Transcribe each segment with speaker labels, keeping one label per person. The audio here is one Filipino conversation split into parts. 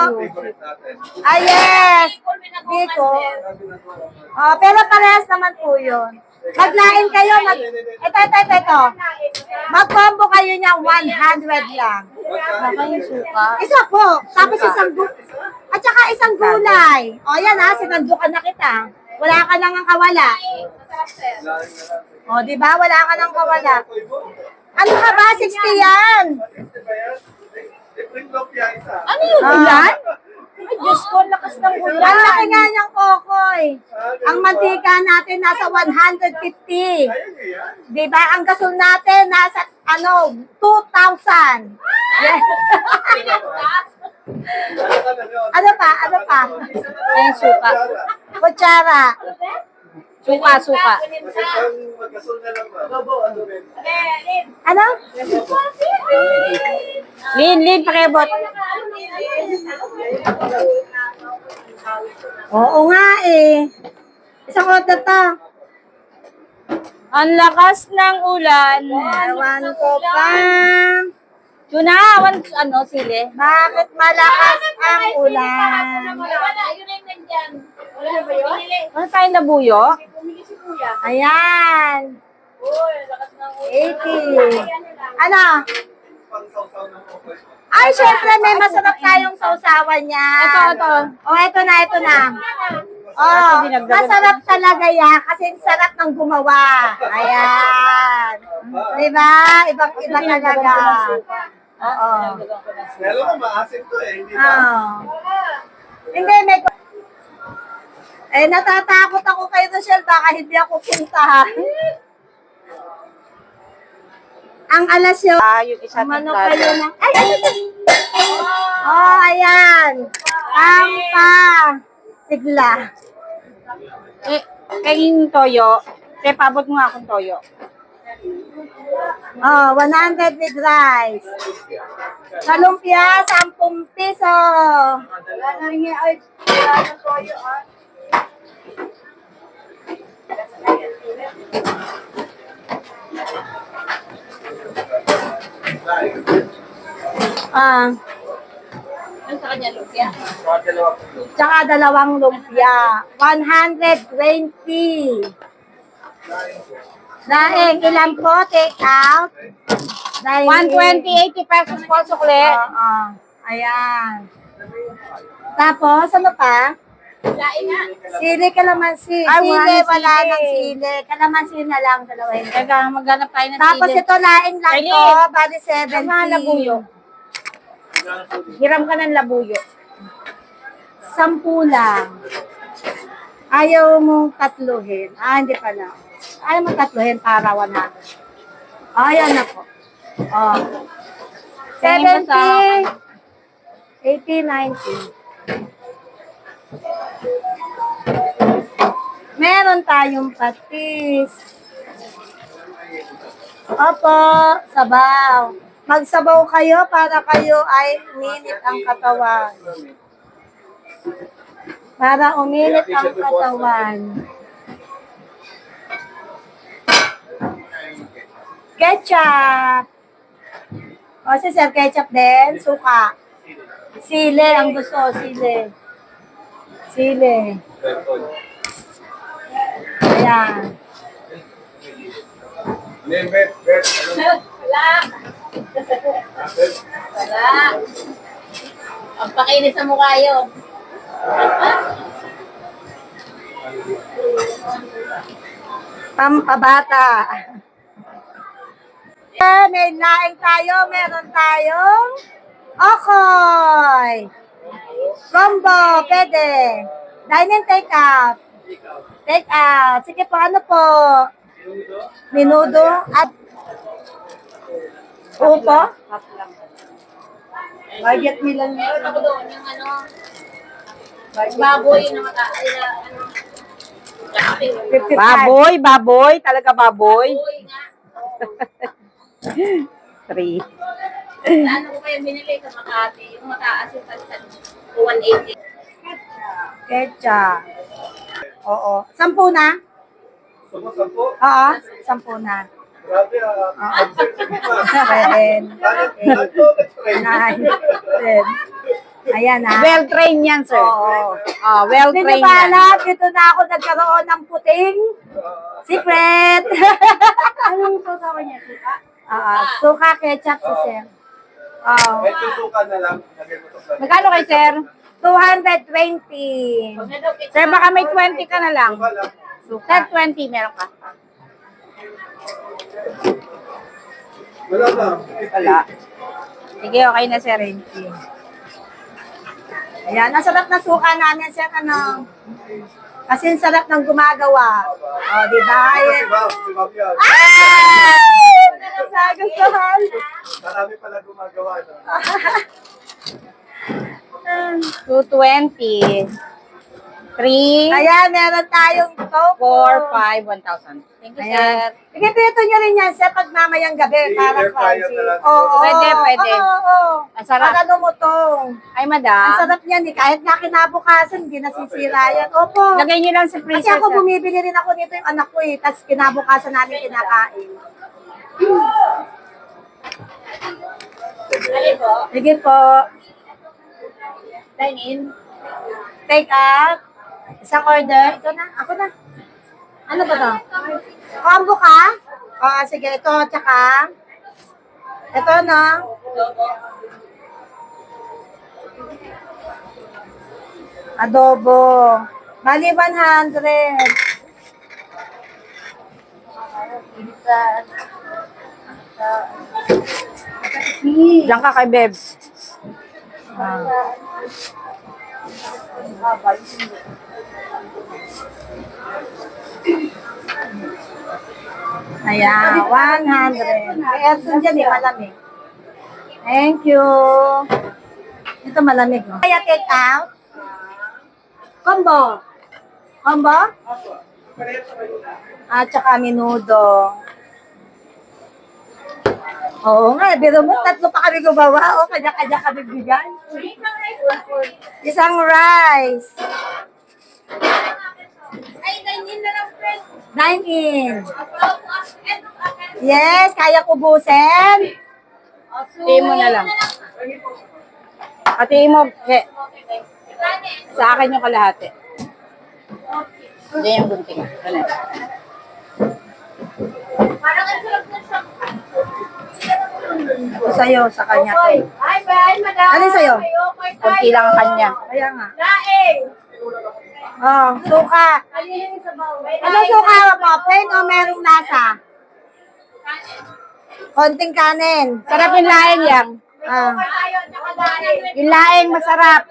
Speaker 1: Favorite natin.
Speaker 2: Ah, yes. Bicol. Oh, pero parehas naman po yun. Maglain kayo. Ito. Mag-combo kayo niya 100 lang. Isa po. Tapos isang at saka isang gulay. O yan ha, sinandukan na kita. Wala ka nang kawala. O, di ba? Wala ka nang kawala. Ano ka ba? 60 yan. Ano yung ulan? Ay, Diyos ko, lakas ng ulan. Ang laki nga niyang kokoy. Ang mantika natin nasa 150. Di ba? Ang gasol natin nasa, 2,000. Yes. Ano pa?
Speaker 3: Ayun, suka.
Speaker 2: Kutsara.
Speaker 3: Suka.
Speaker 2: Ano?
Speaker 3: Lin, pakibot.
Speaker 2: Oo nga eh. Isang order to.
Speaker 3: Ang lakas ng ulan.
Speaker 2: Ewan ko pa.
Speaker 3: Yun na, sili.
Speaker 2: Bakit malakas ang ulan?
Speaker 4: Wala, yun na yung nandyan. Wala ba yun?
Speaker 3: Ano tayong labuyo?
Speaker 4: Bumili si Kuya.
Speaker 2: Ayan.
Speaker 4: Uy, lakas ng ulan.
Speaker 2: 80. Ano? Ay, syempre may masarap tayong sausawan niya.
Speaker 3: Ito.
Speaker 2: Oh, ito na. Oh, masarap talaga yan kasi sarap ng gumawa. Ayan. Diba? Ibang-iba talaga. Oo.
Speaker 1: Lalo ko maasim to eh, hindi ba?
Speaker 2: Oh. Hindi, natatakot ako kay Rochelle, baka hindi ako punta. Ang alas yun.
Speaker 3: Yung isa
Speaker 2: Umano kayo ng... Ay! Oh, ayan. Tampa. Sigla.
Speaker 3: Kayong toyo. Pabot mo nga akong toyo.
Speaker 2: Oh, 100 with rice. Sa lumpia, 10 piso. Wala na rin yung toyo.
Speaker 4: Ano sa kanya, Lucia?
Speaker 2: Tsaka dalawang lumpia. 120. Daing, ilan po? Take out?
Speaker 3: 120, 80 pesos po, sukli.
Speaker 2: Oo. Ayan. Tapos, ano pa?
Speaker 4: Lain nga.
Speaker 2: Sili, kalamansi.
Speaker 3: Ay,
Speaker 2: Sili, wala
Speaker 3: sili.
Speaker 2: nang sili. Kalamansi na lang, dalawahin.
Speaker 3: Teka, maghanap tayo ng
Speaker 2: Tapos
Speaker 3: sili.
Speaker 2: ito, laing lang
Speaker 3: Eileen.
Speaker 2: to. Bali 70.
Speaker 3: Tama, labuyo. Hiram ka ng labuyo.
Speaker 2: 10 lang. Ayaw mong tatluhin. Hindi pala. Ayaw mong tatluhin para 100. Ayan na po. Oh.
Speaker 3: Tingin mo sa
Speaker 2: 70, 80, 90. Meron tayong patis. Opo, sabaw. Magsabaw kayo para kayo ay uminit ang katawan. Para uminit ang katawan. Ketchup. O, si Sir Ketchup din. Suka. Sili ang gusto. Sili. Ayan.
Speaker 4: Wala. Ang pakinis sa mukha yun.
Speaker 2: Pampabata. May laing tayo. Meron tayong okoy. Combo. Pwede. Dine-in, take out. Take out. Sige po, ano po? Minudo at upo. Budget nila
Speaker 4: Meron
Speaker 2: yun.
Speaker 4: ako doon yung baboy na ano.
Speaker 2: 55.
Speaker 3: Baboy. Talaga baboy.
Speaker 4: Baboy nga.
Speaker 3: 3.
Speaker 4: Ano ko kaya binili sa Makati? Yung mataas yung 180.
Speaker 2: Ketchup. Oo. 10 na?
Speaker 1: Sampo?
Speaker 2: Oo. 10 na.
Speaker 1: Grabe
Speaker 2: Oo. 7, 8, 9, 10. Ayan ha.
Speaker 3: Well-trained yan, sir.
Speaker 2: Oo.
Speaker 3: Ah,
Speaker 2: Hindi
Speaker 3: well-trained
Speaker 2: nyo ba
Speaker 3: yan.
Speaker 2: alam, dito na ako nagkaroon ng puting secret. Anong suka niya? Suka? Suka, ketchup si Sir.
Speaker 1: May tusukan na lang. Lagay mo to sa-
Speaker 3: Magkano kay sir?
Speaker 2: 220.
Speaker 3: Sir, baka may 20 ka na lang.
Speaker 1: Suka lang.
Speaker 3: Sir, 20 meron ka.
Speaker 1: Wala na.
Speaker 3: Wala. Sige, okay na, sir.
Speaker 2: Ayan, ang sarap na suka namin, Sir. Ano? Kasi ang sarap ng gumagawa. O, di ba?
Speaker 1: Si Bob, si Bob yan.
Speaker 2: Ay! Nagustuhan.
Speaker 1: Marami pala gumagawa. No?
Speaker 3: 220. 3,
Speaker 2: Ayan, meron tayong tofu.
Speaker 3: 4, 5, 1,000. Thank you, sir.
Speaker 2: Ayan. Ikiprito nyo rin yan, Sir, pag mamayang gabi. Para
Speaker 1: I-air fryer
Speaker 2: crunchy.
Speaker 1: na lang.
Speaker 2: Oo.
Speaker 3: Pwede, pwede.
Speaker 2: Oo.
Speaker 3: Ang sarap.
Speaker 2: Pag ano mo to.
Speaker 3: Ay,
Speaker 2: Ang
Speaker 3: madam.
Speaker 2: sarap niyan eh. Kahit nga kinabukasan, hindi nasisira yan. Opo.
Speaker 3: Lagay niyo lang sa
Speaker 2: Kasi
Speaker 3: freezer,
Speaker 2: ako
Speaker 3: sir.
Speaker 2: bumibili rin ako nito yung anak ko eh. Tapos kinabukasan namin kinakain.
Speaker 4: Alin po?
Speaker 2: Sige po.
Speaker 4: Dine in.
Speaker 2: Take out. Isang order. Ito na. Ako na. Ano ba to? Combo ka? Oo, sige. Ito, tsaka. Ito, no? Adobo. Bali, 100.
Speaker 3: Diyan ka kay Bebs.
Speaker 2: Ayan, 100. May aircon dyan eh, malamig. Thank you. Ito malamig, no? Kaya take out. Combo. Combo? At saka minudo. Oo nga, biro mo, tatlo pa kami gumawa. O, kanya-kanya kami bigay. Isang rice.
Speaker 4: Ay, dine in na lang, friend.
Speaker 2: Dine in. Yes, kaya kubusin.
Speaker 3: Hatiin mo na lang. Hatiin mo. Sa akin yung kalahati. Hindi yung gunting. Ano?
Speaker 4: Parang ang sarap na siya.
Speaker 2: Ito sa'yo, sa kanya. to.
Speaker 4: Hi, bye, madam.
Speaker 2: Ano sa'yo?
Speaker 3: Kunti lang ang kanya.
Speaker 2: Kaya nga.
Speaker 4: Daing.
Speaker 2: Oh, suka.
Speaker 4: Alin sa bawal.
Speaker 2: Ano suka mo? Plain o merong lasa? Konting kanin.
Speaker 3: Sarap yung laing yan.
Speaker 2: Ah.
Speaker 4: Tayo, tsaka daing.
Speaker 3: Yung laing masarap.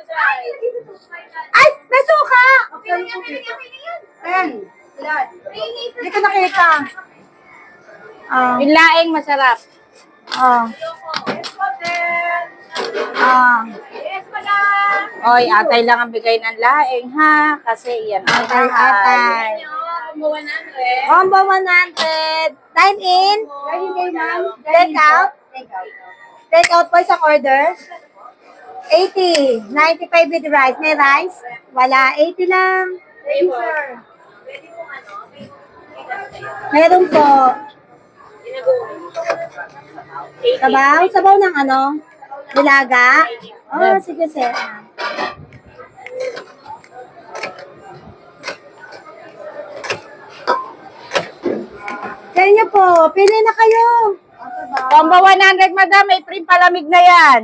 Speaker 2: Ay, may suka!
Speaker 4: Okay lang yan, okay lang yan.
Speaker 2: Ayan. Hindi ko nakita. Ah.
Speaker 3: Yung laing masarap.
Speaker 2: Ah.
Speaker 4: Yes, mother.
Speaker 2: Ah.
Speaker 4: Yes, madam.
Speaker 3: Oy, atay lang ang bigay ng laing, ha? Kasi yan.
Speaker 2: Atay, atay.
Speaker 4: Combo 100.
Speaker 2: Combo 100. Dine in. Take out. Take out po isang order. 80. 95 with rice. May rice? Wala. 80 lang.
Speaker 4: Flavor. Pwede po ano?
Speaker 2: Meron po. Sabaw? Sabaw ng ano? Nilaga? Oh, sige sir. Sa inyo po. Pili na kayo.
Speaker 3: Combo 100, madam. May free palamig na yan.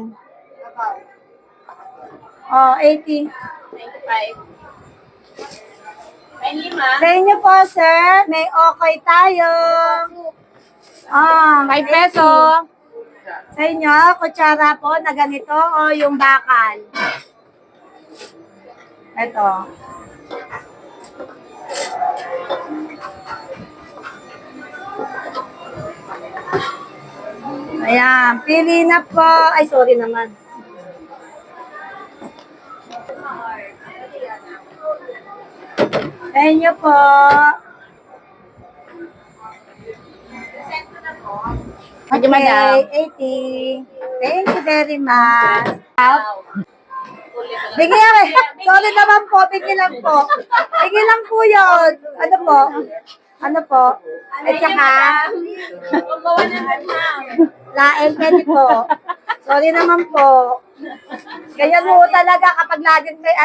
Speaker 2: Oh, 80.
Speaker 4: 95. May lima.
Speaker 2: Sa inyo po, sir. May okay tayo. Ah,
Speaker 3: 5 peso.
Speaker 2: Sa inyo, kutsara po na ganito o yung bakal? Ito. Ayan, pili na po. Ay, sorry naman. Sa inyo po.
Speaker 3: Medyo madam.
Speaker 2: 80. Thank you very much. Bigyan eh. Sorry naman po, bigyan lang po. Bigyan lang po yun. Ano po? Ano po? At saka,
Speaker 4: Combo 100 ma'am.
Speaker 2: laing pwede po. Sorry naman po. Ganyan mo talaga kapag laging may